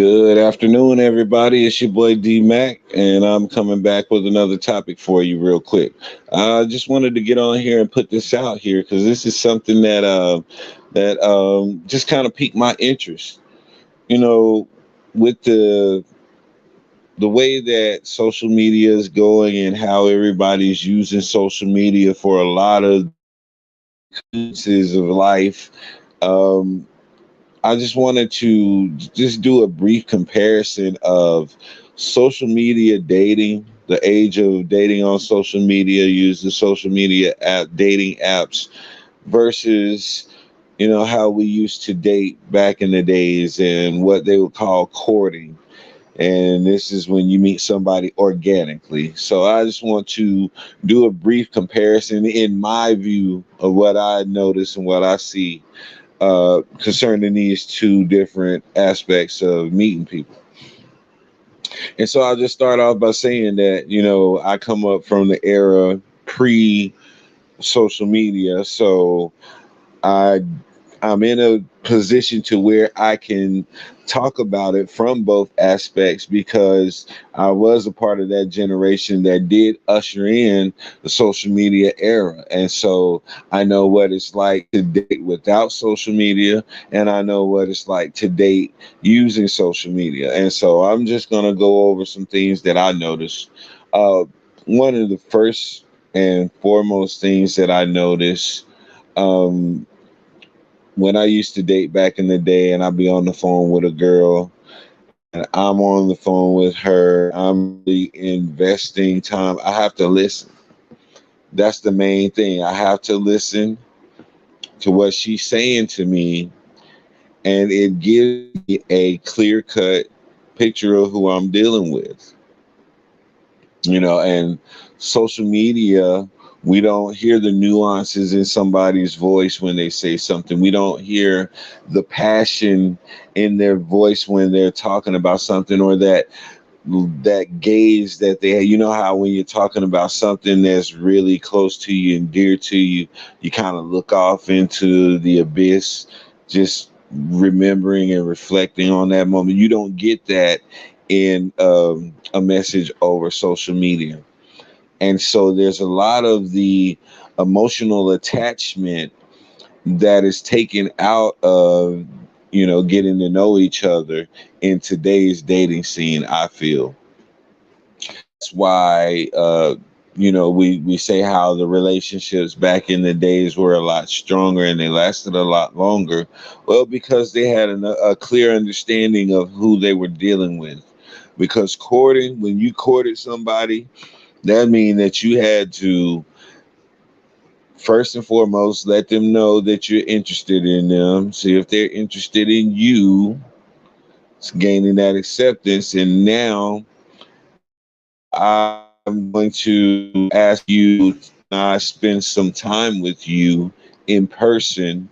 Good afternoon, everybody. It's your boy D Mac, and I'm coming back with another topic for you, real quick. I just wanted to get on here and put this out here because this is something that just kind of piqued my interest. You know, with the way that social media is going and how everybody's using social media for a lot of experiences of life. Um, I just wanted to just do a brief comparison of social media dating, the age of dating on social media, use the social media app dating apps versus how we used to date back in the days and what they would call courting. And this is when you meet somebody organically. So I just want to do a brief comparison in my view of what I notice and what I see concerning these two different aspects of meeting people. And so I'll just start off by saying that, I come up from the era pre social media. So I I'm in a position to where I can talk about it from both aspects because I was a part of that generation that did usher in the social media era. And so I know what it's like to date without social media, and I know what it's like to date using social media. And so I'm just going to go over some things that I noticed. Uh, One of the first and foremost things that I noticed um, when I used to date back in the day, and I'd be on the phone with a girl, and I'm on the phone with her, I'm really investing time. I have to listen. That's the main thing. I have to listen to what she's saying to me, and it gives me a clear cut picture of who I'm dealing with. And social media, we don't hear the nuances in somebody's voice when they say something. We don't hear the passion in their voice when they're talking about something, or that gaze that they have. You know how when you're talking about something that's really close to you and dear to you, you kind of look off into the abyss, just remembering and reflecting on that moment. You don't get that in a message over social media. And so there's a lot of the emotional attachment that is taken out of getting to know each other in today's dating scene, I feel. That's why we say how the relationships back in the days were a lot stronger and they lasted a lot longer. Well, because they had a clear understanding of who they were dealing with. Because courting, when you courted somebody, that means that you had to first and foremost let them know that you're interested in them. See if they're interested in you. It's gaining that acceptance. And now I'm going to ask you, I spend some time with you in person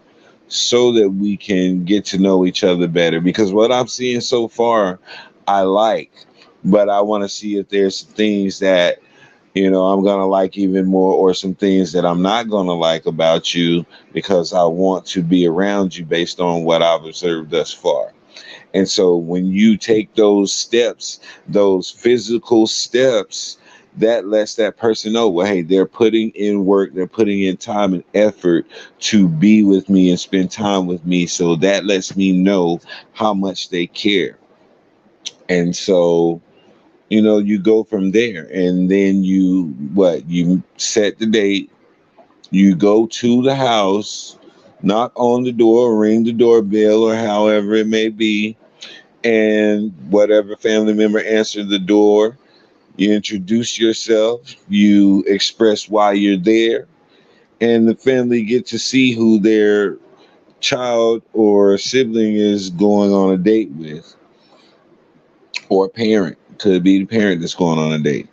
so that we can get to know each other better. Because what I'm seeing so far, I like, but I want to see if there's some things that I'm going to like even more, or some things that I'm not going to like about you, because I want to be around you based on what I've observed thus far. And so when you take those steps, those physical steps, that lets that person know, well, hey, they're putting in work, they're putting in time and effort to be with me and spend time with me. So that lets me know how much they care. And so, you go from there, and then you set the date, you go to the house, knock on the door, ring the doorbell, or however it may be, and whatever family member answered the door, you introduce yourself, you express why you're there, and the family get to see who their child or sibling is going on a date with, or parent. Could be the parent that's going on a date.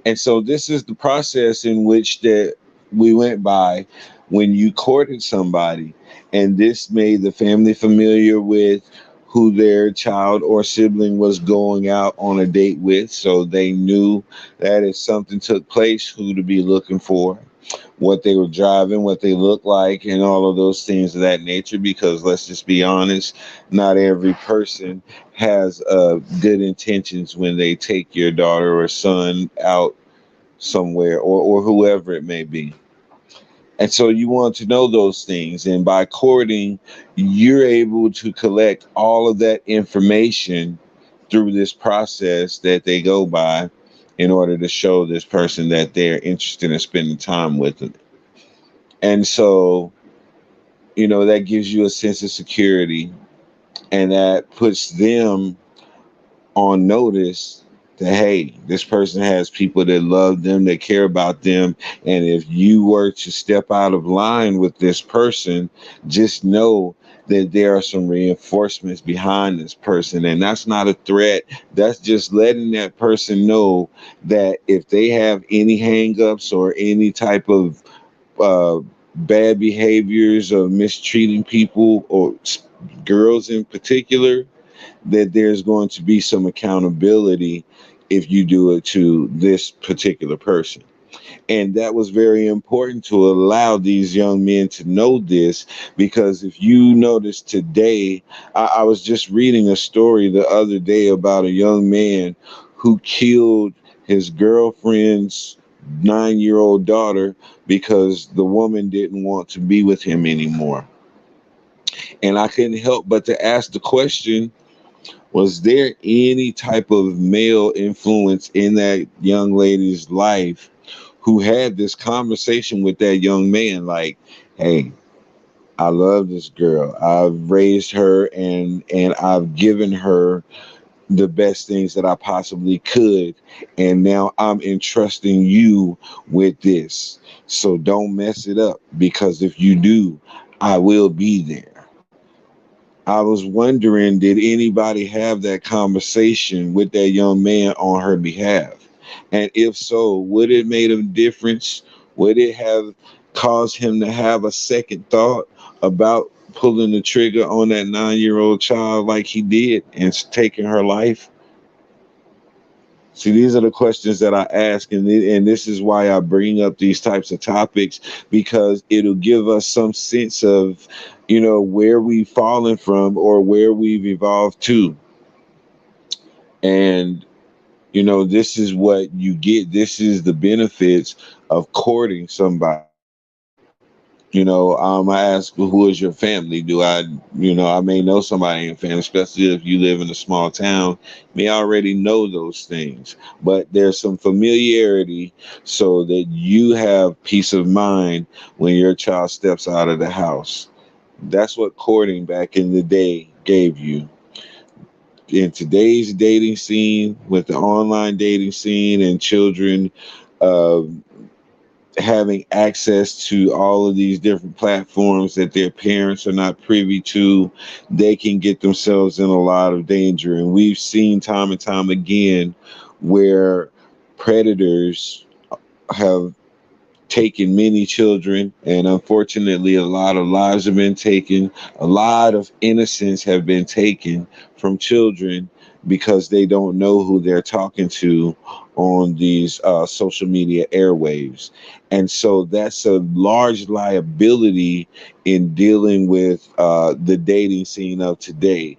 And so this is the process in which that we went by when you courted somebody, and this made the family familiar with who their child or sibling was going out on a date with, so they knew that if something took place, who to be looking for. what they were driving, what they look like, and all of those things of that nature. Because let's just be honest, not every person has good intentions when they take your daughter or son out somewhere, or whoever it may be. And so you want to know those things. And by courting, you're able to collect all of that information through this process that they go by in order to show this person that they're interested in spending time with them. And so, that gives you a sense of security, and that puts them on notice that, hey, this person has people that love them, that care about them. And if you were to step out of line with this person, just know that there are some reinforcements behind this person. And that's not a threat. That's just letting that person know that if they have any hangups or any type of uh, bad behaviors of mistreating people, or girls in particular, that there's going to be some accountability if you do it to this particular person. And that was very important to allow these young men to know this, because if you notice today, I was just reading a story the other day about a young man who killed his girlfriend's 9-year-old daughter because the woman didn't want to be with him anymore. And I couldn't help but to ask the question, was there any type of male influence in that young lady's life who had this conversation with that young man? Like, hey, I love this girl. I've raised her, and I've given her the best things that I possibly could. And now I'm entrusting you with this. So don't mess it up, because if you do, I will be there. I was wondering, did anybody have that conversation with that young man on her behalf? And if so, would it made a difference? Would it have caused him to have a second thought about pulling the trigger on that 9-year-old child like he did and taking her life? See, these are the questions that I ask, and this is why I bring up these types of topics, because it'll give us some sense of, where we've fallen from or where we've evolved to. And, this is what you get. This is the benefits of courting somebody. I ask, who is your family? I may know somebody in your family, especially if you live in a small town, may already know those things. But there's some familiarity so that you have peace of mind when your child steps out of the house. That's what courting back in the day gave you. In today's dating scene, with the online dating scene and children, uh, having access to all of these different platforms that their parents are not privy to, they can get themselves in a lot of danger. And we've seen time and time again where predators have taken many children, and unfortunately, a lot of lives have been taken. A lot of innocence have been taken from children because they don't know who they're talking to on these social media airwaves. And so that's a large liability in dealing with the dating scene of today.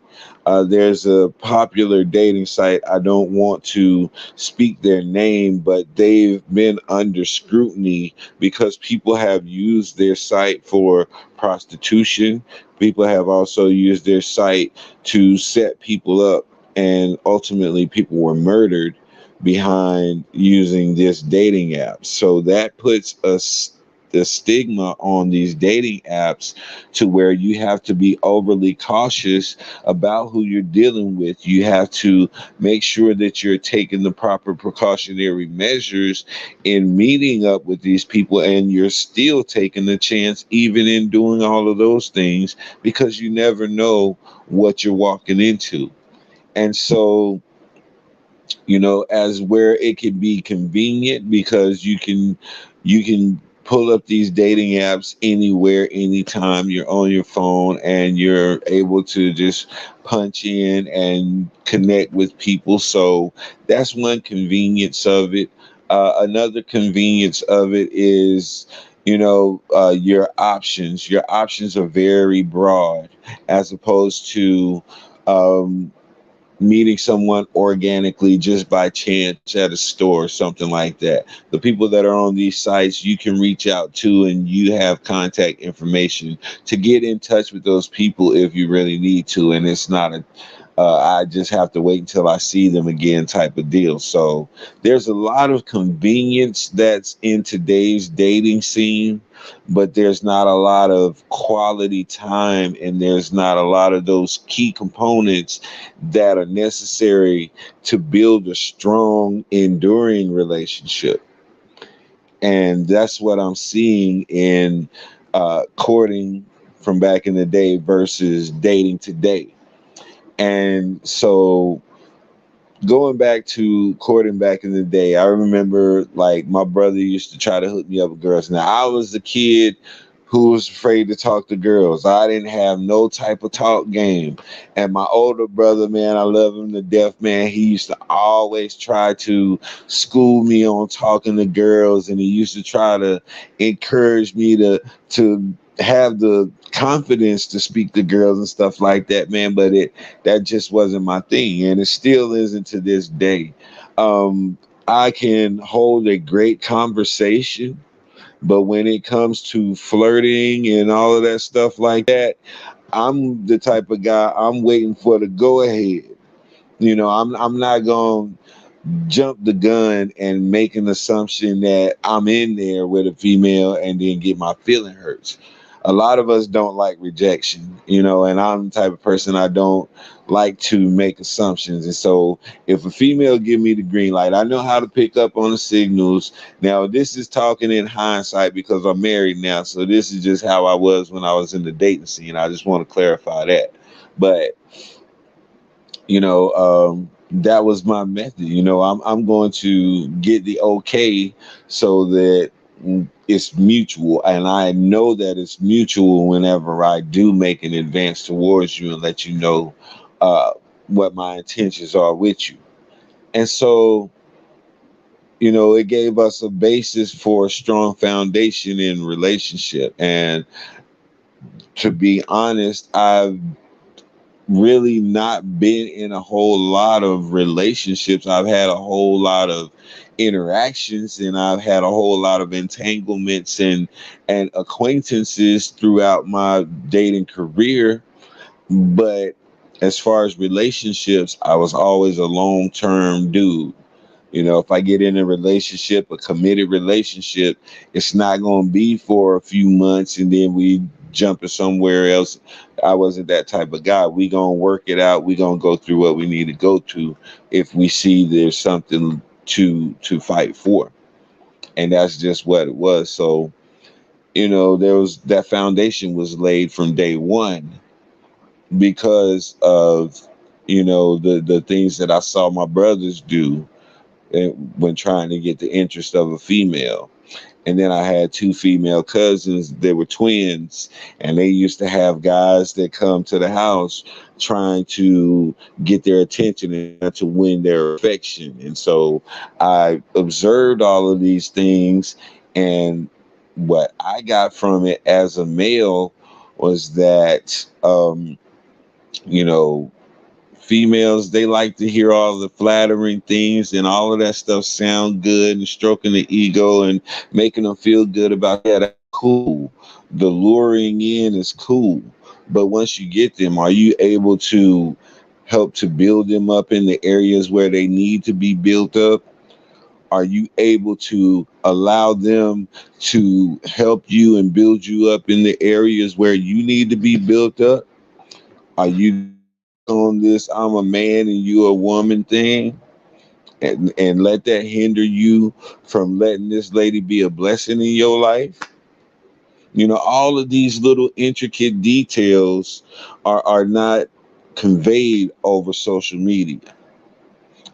There's a popular dating site. I don't want to speak their name, but they've been under scrutiny because people have used their site for prostitution. People have also used their site to set people up, and ultimately, people were murdered behind using this dating app. So that puts us the stigma on these dating apps to where you have to be overly cautious about who you're dealing with. You have to make sure that you're taking the proper precautionary measures in meeting up with these people, and you're still taking the chance even in doing all of those things, because you never know what you're walking into. And so, as where it can be convenient, because you can pull up these dating apps anywhere, anytime. You're on your phone and you're able to just punch in and connect with people. So that's one convenience of it. Another convenience of it is, your options. Your options are very broad as opposed to um, meeting someone organically just by chance at a store or something like that. The people that are on these sites you can reach out to and you have contact information to get in touch with those people if you really need to. And it's not a I just have to wait until I see them again type of deal. So there's a lot of convenience that's in today's dating scene, but there's not a lot of quality time and there's not a lot of those key components that are necessary to build a strong, enduring relationship. And that's what I'm seeing in courting from back in the day versus dating today. And so going back to courting back in the day, I remember like my brother used to try to hook me up with girls. Now I was the kid who was afraid to talk to girls. I didn't have no type of talk game. And my older brother, man, I love him to death, man. He used to always try to school me on talking to girls, and he used to try to encourage me to have the confidence to speak to girls and stuff like that, man. But that just wasn't my thing, and it still isn't to this day. I can hold a great conversation, but when it comes to flirting and all of that stuff like that, I'm the type of guy I'm waiting for the go ahead. I'm not going to jump the gun and make an assumption that I'm in there with a female and then get my feeling hurts. A lot of us don't like rejection, and I'm the type of person I don't like to make assumptions. And so if a female give me the green light, I know how to pick up on the signals. Now, this is talking in hindsight because I'm married now. So this is just how I was when I was in the dating scene. I just want to clarify that. But that was my method. I'm going to get the okay so that it's mutual, and I know that it's mutual whenever I do make an advance towards you and let you know uh, what my intentions are with you. And so, it gave us a basis for a strong foundation in relationship. And to be honest, I've really not been in a whole lot of relationships. I've had a whole lot of interactions, and I've had a whole lot of entanglements and acquaintances throughout my dating career. But as far as relationships, I was always a long-term dude. If I get in a relationship, a committed relationship, it's not going to be for a few months and then we jumping somewhere else. I wasn't that type of guy. We going to work it out. We going to go through what we need to go to if we see there's something to fight for. And that's just what it was. So, there was that foundation was laid from day one because of, the things that I saw my brothers do when trying to get the interest of a female. And then I had two female cousins. They were twins, and they used to have guys that come to the house trying to get their attention and to win their affection. And so I observed all of these things, and what I got from it as a male was that, you know, females, they like to hear all the flattering things and all of that stuff sound good and stroking the ego and making them feel good about that. That's cool. The luring in is cool. But once you get them, are you able to help to build them up in the areas where they need to be built up? Are you able to allow them to help you and build you up in the areas where you need to be built up? Are you on this I'm a man and you a woman thing, and let that hinder you from letting this lady be a blessing in your life? All of these little intricate details are not conveyed over social media,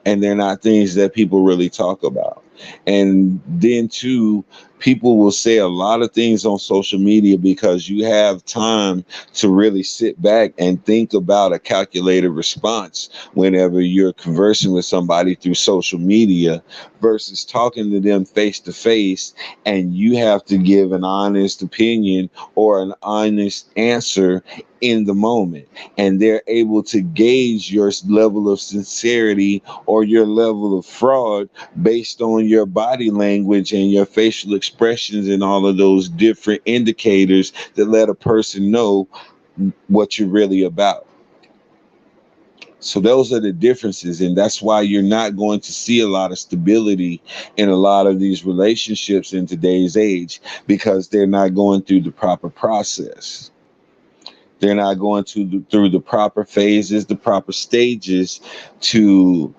and they're not things that people really talk about. And then too, People will say a lot of things on social media because you have time to really sit back and think about a calculated response whenever you're conversing with somebody through social media versus talking to them face to face, and you have to give an honest opinion or an honest answer in the moment, and they're able to gauge your level of sincerity or your level of fraud based on your body language and your facial expressions and all of those different indicators that let a person know what you're really about. So those are the differences, and that's why you're not going to see a lot of stability in a lot of these relationships in today's age, because they're not going through the proper process. They're not going through the proper phases, the proper stages to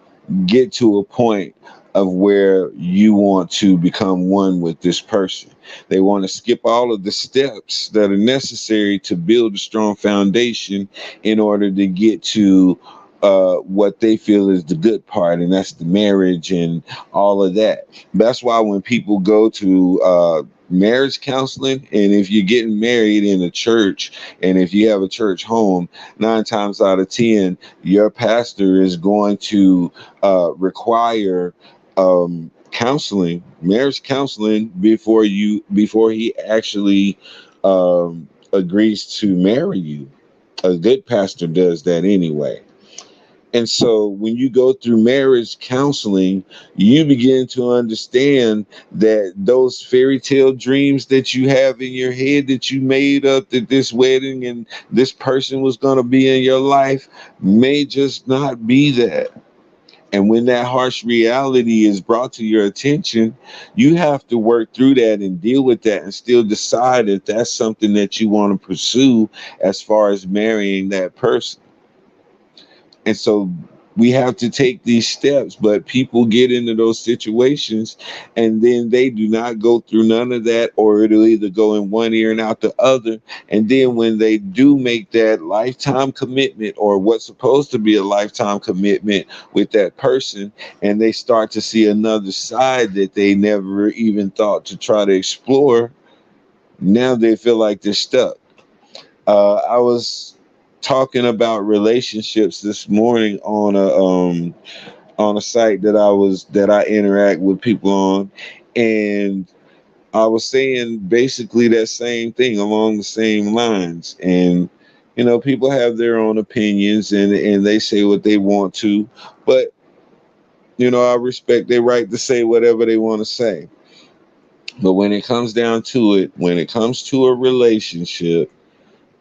get to a point of where you want to become one with this person. They want to skip all of the steps that are necessary to build a strong foundation in order to get to what they feel is the good part, and that's the marriage and all of that. That's why when people go to marriage counseling, and if you're getting married in a church, and if you have a church home, 9 times out of 10, your pastor is going to require counseling, marriage counseling, before he actually agrees to marry you. A good pastor does that anyway. And so when you go through marriage counseling, you begin to understand that those fairy tale dreams that you have in your head that you made up, that this wedding and this person was going to be in your life, may just not be that. And when that harsh reality is brought to your attention, you have to work through that and deal with that and still decide if that's something that you want to pursue as far as marrying that person. And so we have to take these steps, but people get into those situations and then they do not go through none of that, or it'll either go in one ear and out the other. And then when they do make that lifetime commitment, or what's supposed to be a lifetime commitment with that person, and they start to see another side that they never even thought to try to explore, now they feel like they're stuck. I was talking about relationships this morning on a site that I interact with people on, and I was saying basically that same thing along the same lines. And people have their own opinions, and they say what they want to, but I respect their right to say whatever they want to say. But when it comes down to it, when it comes to a relationship,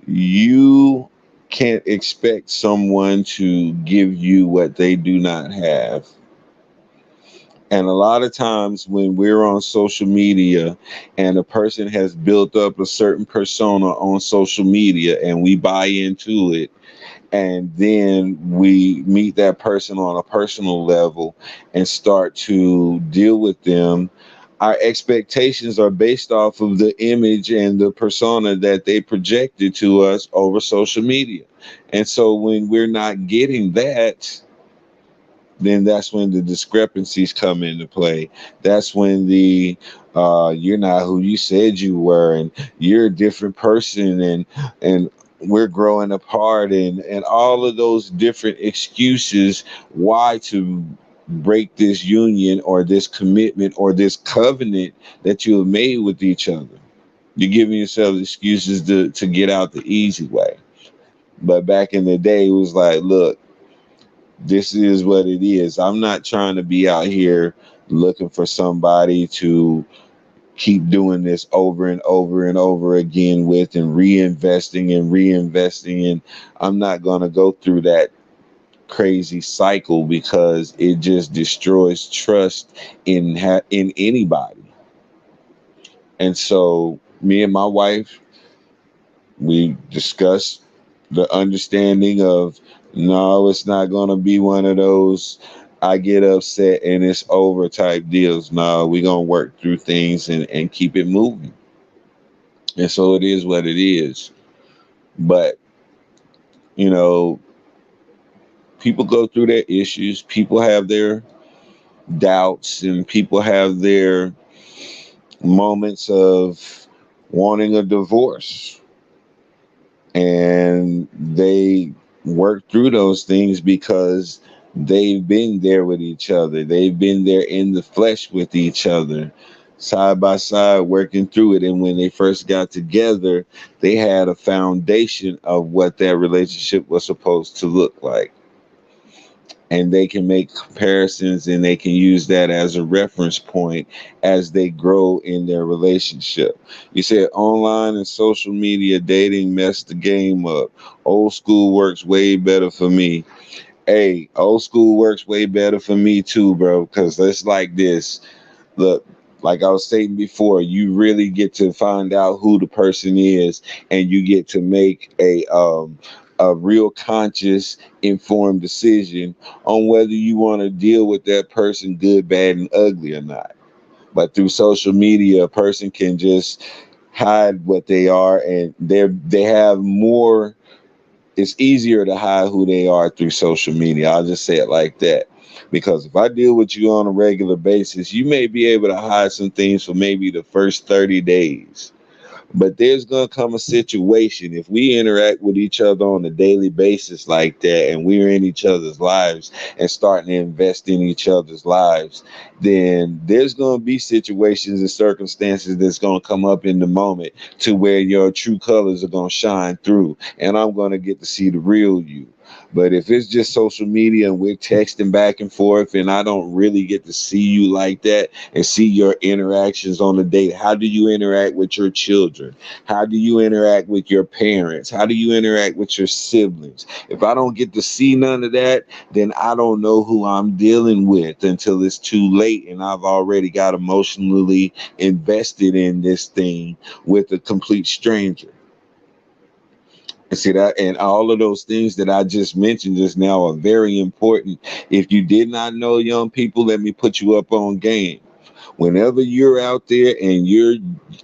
you can't expect someone to give you what they do not have. And a lot of times when we're on social media and a person has built up a certain persona on social media and we buy into it, and then we meet that person on a personal level and start to deal with them, our expectations are based off of the image and the persona that they projected to us over social media. And so when we're not getting that, then that's when the discrepancies come into play. That's when the you're not who you said you were, and you're a different person, and we're growing apart, and all of those different excuses why to break this union or this commitment or this covenant that you have made with each other. You're giving yourself excuses to get out the easy way. But back in the day, it was like, look, this is what it is. I'm not trying to be out here looking for somebody to keep doing this over and over and over again with, and reinvesting and reinvesting. And I'm not going to go through that crazy cycle because it just destroys trust in anybody. And so me and my wife, we discussed the understanding of, no, it's not going to be one of those I get upset and it's over type deals. No, we're going to work through things and keep it moving. And so it is what it is. But, you know, people go through their issues. People have their doubts, and people have their moments of wanting a divorce, and they work through those things because they've been there with each other. They've been there in the flesh with each other, side by side, working through it. And when they first got together, they had a foundation of what that relationship was supposed to look like, and they can make comparisons and they can use that as a reference point as they grow in their relationship. You said online and social media dating messed the game up. Old school works way better for me. Hey, old school works way better for me too, bro, because it's like this. Look, like I was saying before, you really get to find out who the person is, and you get to make a real conscious, informed decision on whether you want to deal with that person, good, bad, and ugly, or not. But through social media, a person can just hide what they are, and they have more. It's easier to hide who they are through social media. I'll just say it like that. Because if I deal with you on a regular basis, you may be able to hide some things for maybe the first 30 days. But there's going to come a situation if we interact with each other on a daily basis like that, and we're in each other's lives and starting to invest in each other's lives, then there's going to be situations and circumstances that's going to come up in the moment to where your true colors are going to shine through, and I'm going to get to see the real you. But if it's just social media and we're texting back and forth and I don't really get to see you like that and see your interactions on the date, how do you interact with your children? How do you interact with your parents? How do you interact with your siblings? If I don't get to see none of that, then I don't know who I'm dealing with until it's too late and I've already got emotionally invested in this thing with a complete stranger. And see that, and all of those things that I just mentioned just now are very important. If you did not know, young people, let me put you up on game. Whenever you're out there and you're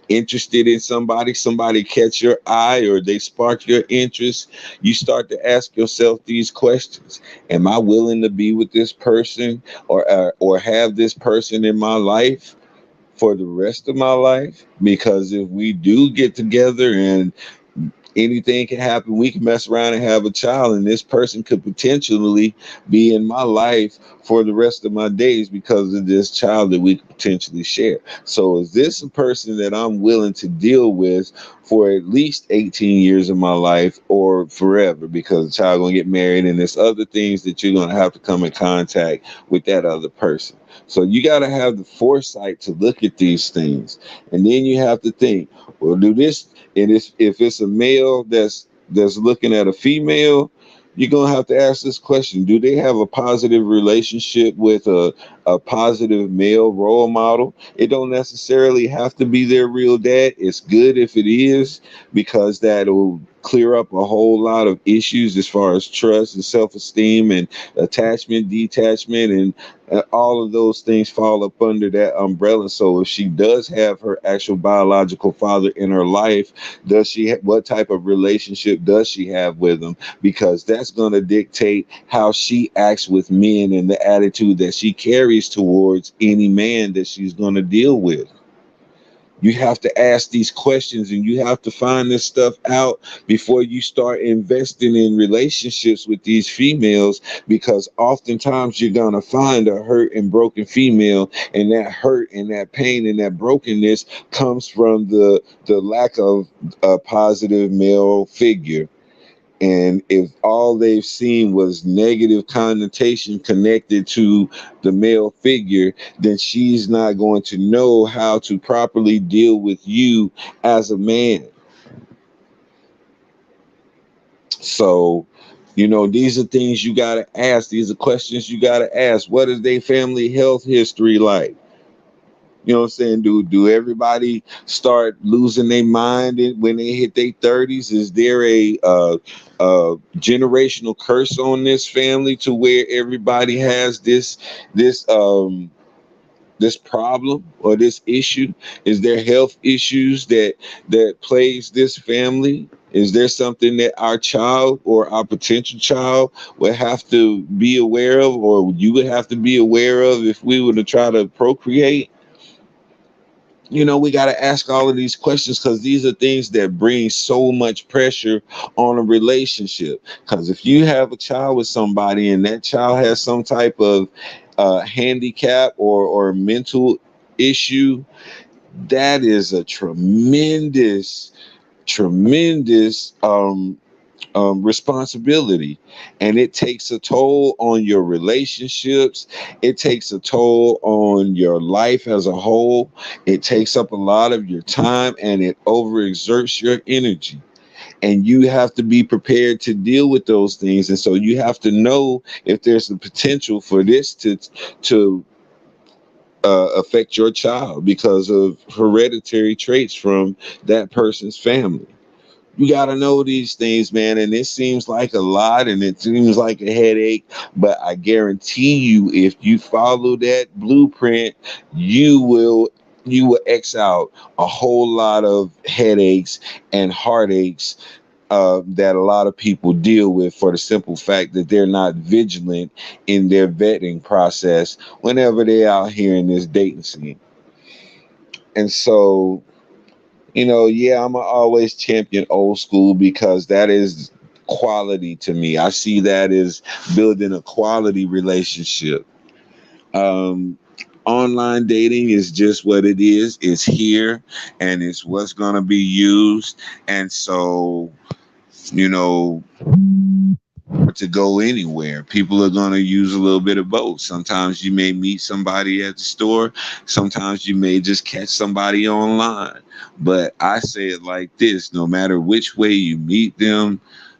interested in somebody, somebody catch your eye or they spark your interest, you start to ask yourself these questions: am I willing to be with this person, or have this person in my life for the rest of my life? Because if we do get together and anything can happen, we can mess around and have a child, and this person could potentially be in my life for the rest of my days because of this child that we could potentially share. So is this a person that I'm willing to deal with for at least 18 years of my life or forever? Because the child gonna get married and there's other things that you're gonna have to come in contact with that other person. So you got to have the foresight to look at these things, and then you have to think, well, do this. And if it's a male that's looking at a female, you're gonna have to ask this question: do they have a positive relationship with a positive male role model? It don't necessarily have to be their real dad. It's good if it is, because that'll clear up a whole lot of issues as far as trust and self-esteem and attachment, detachment, and all of those things fall up under that umbrella. So if she does have her actual biological father in her life, does she what type of relationship does she have with him? Because that's going to dictate how she acts with men and the attitude that she carries towards any man that she's going to deal with. You have to ask these questions and you have to find this stuff out before you start investing in relationships with these females, because oftentimes you're going to find a hurt and broken female, and that hurt and that pain and that brokenness comes from the lack of a positive male figure. And if all they've seen was negative connotation connected to the male figure, then she's not going to know how to properly deal with you as a man. So, these are things you got to ask. These are questions you got to ask. What is their family health history like? You know what I'm saying? Do everybody start losing their mind when they hit their 30s? Is there generational curse on this family to where everybody has this this problem or this issue? Is there health issues that plagues this family? Is there something that our child or our potential child would have to be aware of, or you would have to be aware of if we were to try to procreate? We got to ask all of these questions because these are things that bring so much pressure on a relationship. Because if you have a child with somebody and that child has some type of handicap or mental issue, that is a tremendous responsibility, and it takes a toll on your relationships. It takes a toll on your life as a whole. It takes up a lot of your time, and it overexerts your energy, and you have to be prepared to deal with those things. And so you have to know if there's the potential for this to affect your child because of hereditary traits from that person's family. You got to know these things, man. And it seems like a lot and it seems like a headache, but I guarantee you, if you follow that blueprint, you will X out a whole lot of headaches and heartaches that a lot of people deal with, for the simple fact that they're not vigilant in their vetting process whenever they're out here in this dating scene. And so, yeah, I'm always champion old school because that is quality to me. I see that as building a quality relationship. Um, Online dating is just what it is. It's here and it's what's going to be used. And so, you know, to go anywhere, people are going to use a little bit of both. Sometimes you may meet somebody at the store, sometimes you may just catch somebody online. But I say it like this: no matter which way you meet them,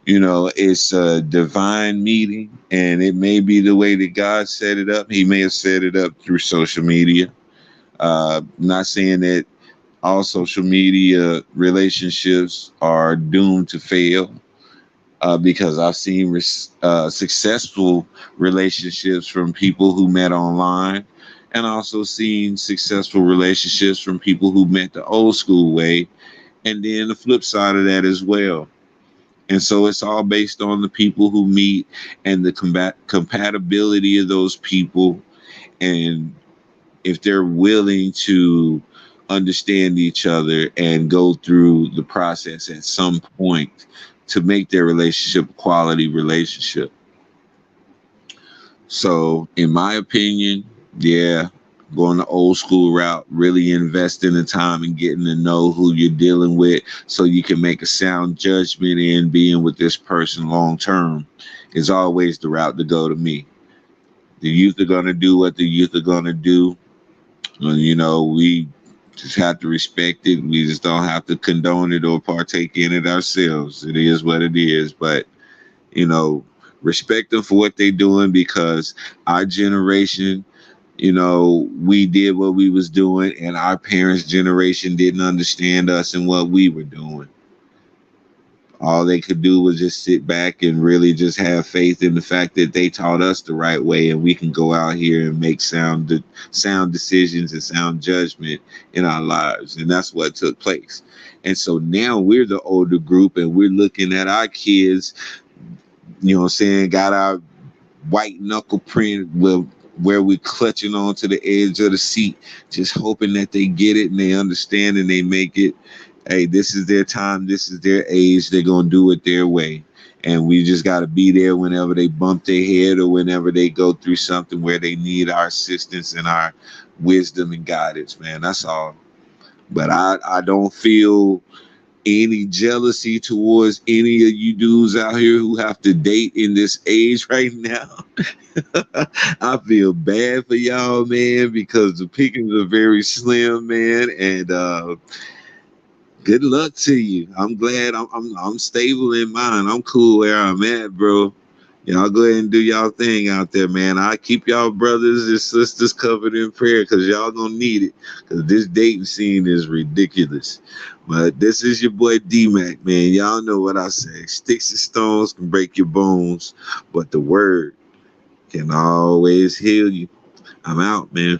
it's a divine meeting, and it may be the way that God set it up. He may have set it up through social media. Not saying that all social media relationships are doomed to fail, because I've seen successful relationships from people who met online, and also seen successful relationships from people who met the old school way, and then the flip side of that as well. And so it's all based on the people who meet and the compatibility of those people, and if they're willing to understand each other and go through the process at some point to make their relationship a quality relationship. So, in my opinion, yeah, going the old school route, really investing the time and getting to know who you're dealing with so you can make a sound judgment in being with this person long term is always the route to go to me. The youth are going to do what the youth are going to do. And, we just have to respect it. We just don't have to condone it or partake in it ourselves. It is what it is. But, you know, respect them for what they're doing, because our generation, we did what we was doing, and our parents' generation didn't understand us and what we were doing. All they could do was just sit back and really just have faith in the fact that they taught us the right way, and we can go out here and make sound decisions and sound judgment in our lives. And that's what took place. And so now we're the older group, and we're looking at our kids, got our white knuckle print with where we're clutching onto the edge of the seat, just hoping that they get it and they understand and they make it. Hey, this is their time, this is their age, they're gonna do it their way. And we just gotta be there whenever they bump their head or whenever they go through something where they need our assistance and our wisdom and guidance, man. That's all. But I don't feel any jealousy towards any of you dudes out here who have to date in this age right now. I feel bad for y'all, man, because the pickings are very slim, man. And good luck to you. I'm glad I'm stable in mine. I'm cool where I'm at, bro. Y'all go ahead and do y'all thing out there, man. I keep y'all brothers and sisters covered in prayer, because y'all gonna need it. Because this dating scene is ridiculous. But this is your boy D-Mac, man. Y'all know what I say. Sticks and stones can break your bones, but the word can always heal you. I'm out, man.